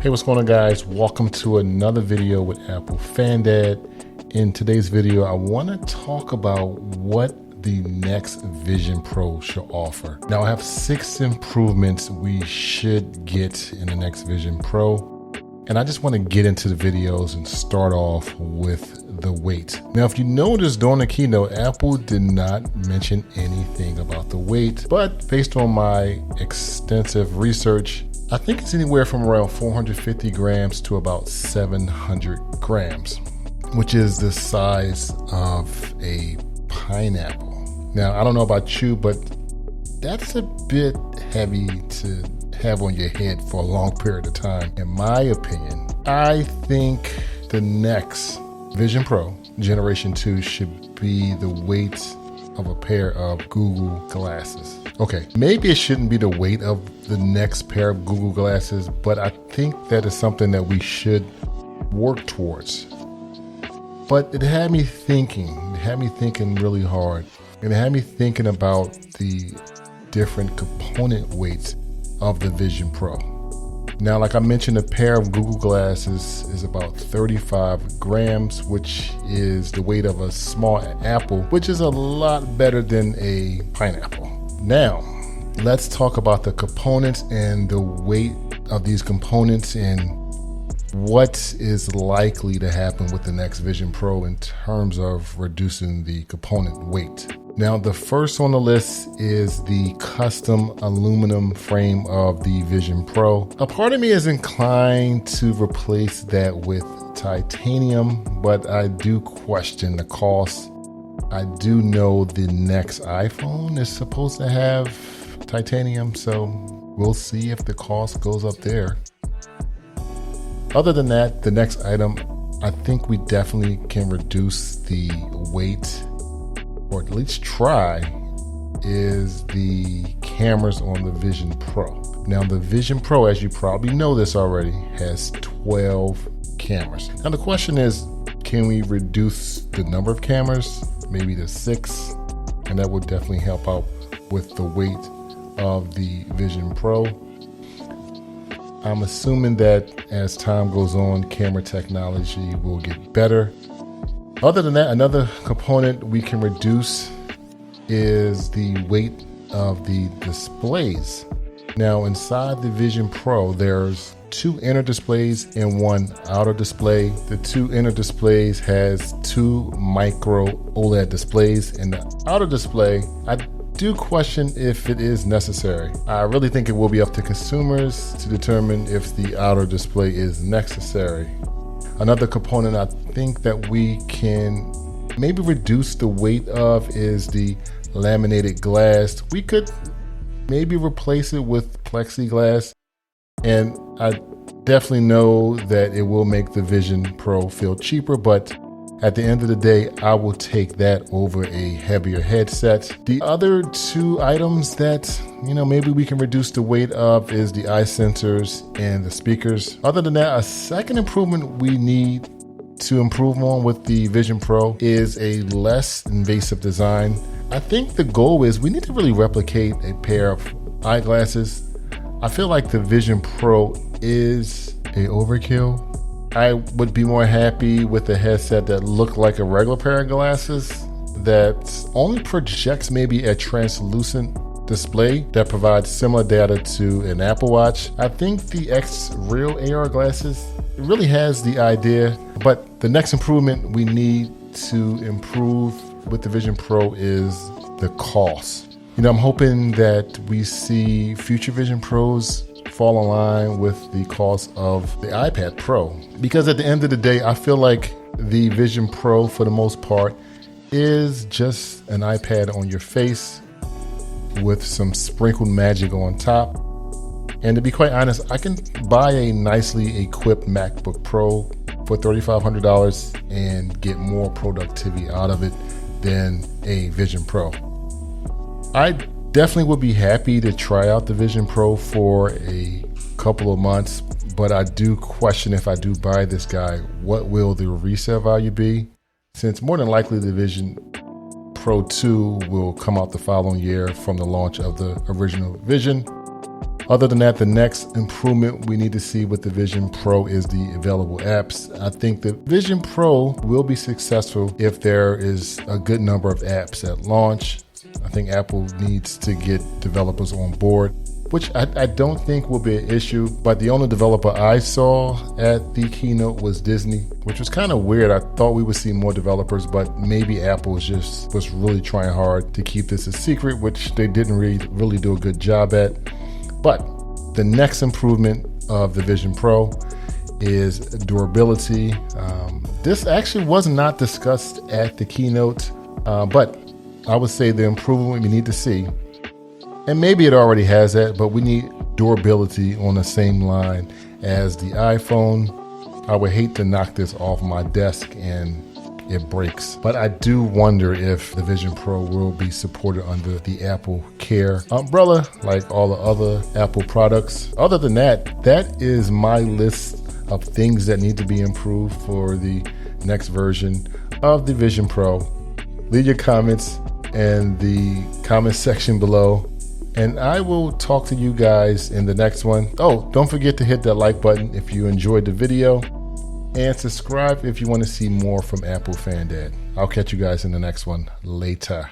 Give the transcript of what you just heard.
Hey, what's going on, guys? Welcome to another video with Apple Fan Dad. In today's video, I want to talk about what the next Vision Pro should offer. Now, I have 6 improvements we should get in the next Vision Pro, and I just want to get into the videos and start off with the weight. Now, if you noticed during the keynote, Apple did not mention anything about the weight, but based on my extensive research, I think it's anywhere from around 450 grams to about 700 grams, which is the size of a pineapple. Now, I don't know about you, but that's a bit heavy to have on your head for a long period of time. In my opinion, I think the next Vision Pro Generation 2 should be the weight of a pair of Google glasses. Okay, maybe it shouldn't be the weight of the next pair of Google glasses, but I think that is something that we should work towards. But it had me thinking really hard. And it had me thinking about the different component weights of the Vision Pro. Now, like I mentioned, a pair of Google glasses is about 35 grams, which is the weight of a small apple, which is a lot better than a pineapple. Now, let's talk about the components and the weight of these components and what is likely to happen with the next Vision Pro in terms of reducing the component weight. Now, the first on the list is the custom aluminum frame of the Vision Pro. A part of me is inclined to replace that with titanium, but I do question the cost. I do know the next iPhone is supposed to have titanium, so we'll see if the cost goes up there. Other than that, the next item, I think we definitely can reduce the weight, or at least try, is the cameras on the Vision Pro. Now, the Vision Pro, as you probably know this already, has 12 cameras. Now, the question is, can we reduce the number of cameras, maybe to 6? And that would definitely help out with the weight of the Vision Pro. I'm assuming that as time goes on, camera technology will get better. Other than that, another component we can reduce is the weight of the displays. Now, inside the Vision Pro, there's 2 inner displays and 1 outer display. The 2 inner displays has 2 micro OLED displays, and the outer display, I do question if it is necessary. I really think it will be up to consumers to determine if the outer display is necessary. Another component I think that we can maybe reduce the weight of is the laminated glass. We could maybe replace it with plexiglass, and I definitely know that it will make the Vision Pro feel cheaper, but at the end of the day, I will take that over a heavier headset. The other 2 items that, maybe we can reduce the weight of is the eye sensors and the speakers. Other than that, a second improvement we need to improve on with the Vision Pro is a less invasive design. I think the goal is we need to really replicate a pair of eyeglasses. I feel like the Vision Pro is a overkill. I would be more happy with a headset that looked like a regular pair of glasses that only projects maybe a translucent display that provides similar data to an Apple Watch. I think the X Real AR glasses really has the idea, but the next improvement we need to improve with the Vision Pro is the cost. I'm hoping that we see future Vision Pros fall in line with the cost of the iPad Pro. Because at the end of the day, I feel like the Vision Pro, for the most part, is just an iPad on your face with some sprinkled magic on top. And to be quite honest, I can buy a nicely equipped MacBook Pro for $3,500 and get more productivity out of it than a Vision Pro. I definitely would be happy to try out the Vision Pro for a couple of months, but I do question, if I do buy this guy, what will the resale value be? Since more than likely the Vision Pro 2 will come out the following year from the launch of the original Vision. Other than that, the next improvement we need to see with the Vision Pro is the available apps. I think the Vision Pro will be successful if there is a good number of apps at launch. I think Apple needs to get developers on board, which I don't think will be an issue. But the only developer I saw at the keynote was Disney, which was kind of weird. I thought we would see more developers, but maybe Apple was really trying hard to keep this a secret, which they didn't really do a good job at. But the next improvement of the Vision Pro is durability. This actually was not discussed at the keynote, but I would say the improvement we need to see, and maybe it already has that, but we need durability on the same line as the iPhone. I would hate to knock this off my desk and it breaks. But I do wonder if the Vision Pro will be supported under the Apple Care umbrella like all the other Apple products. Other than that, that is my list of things that need to be improved for the next version of the Vision Pro. Leave your comments in the comment section below, and I will talk to you guys in the next one. Oh, don't forget to hit that like button if you enjoyed the video, and subscribe if you want to see more from Apple Fan Dad. I'll catch you guys in the next one later.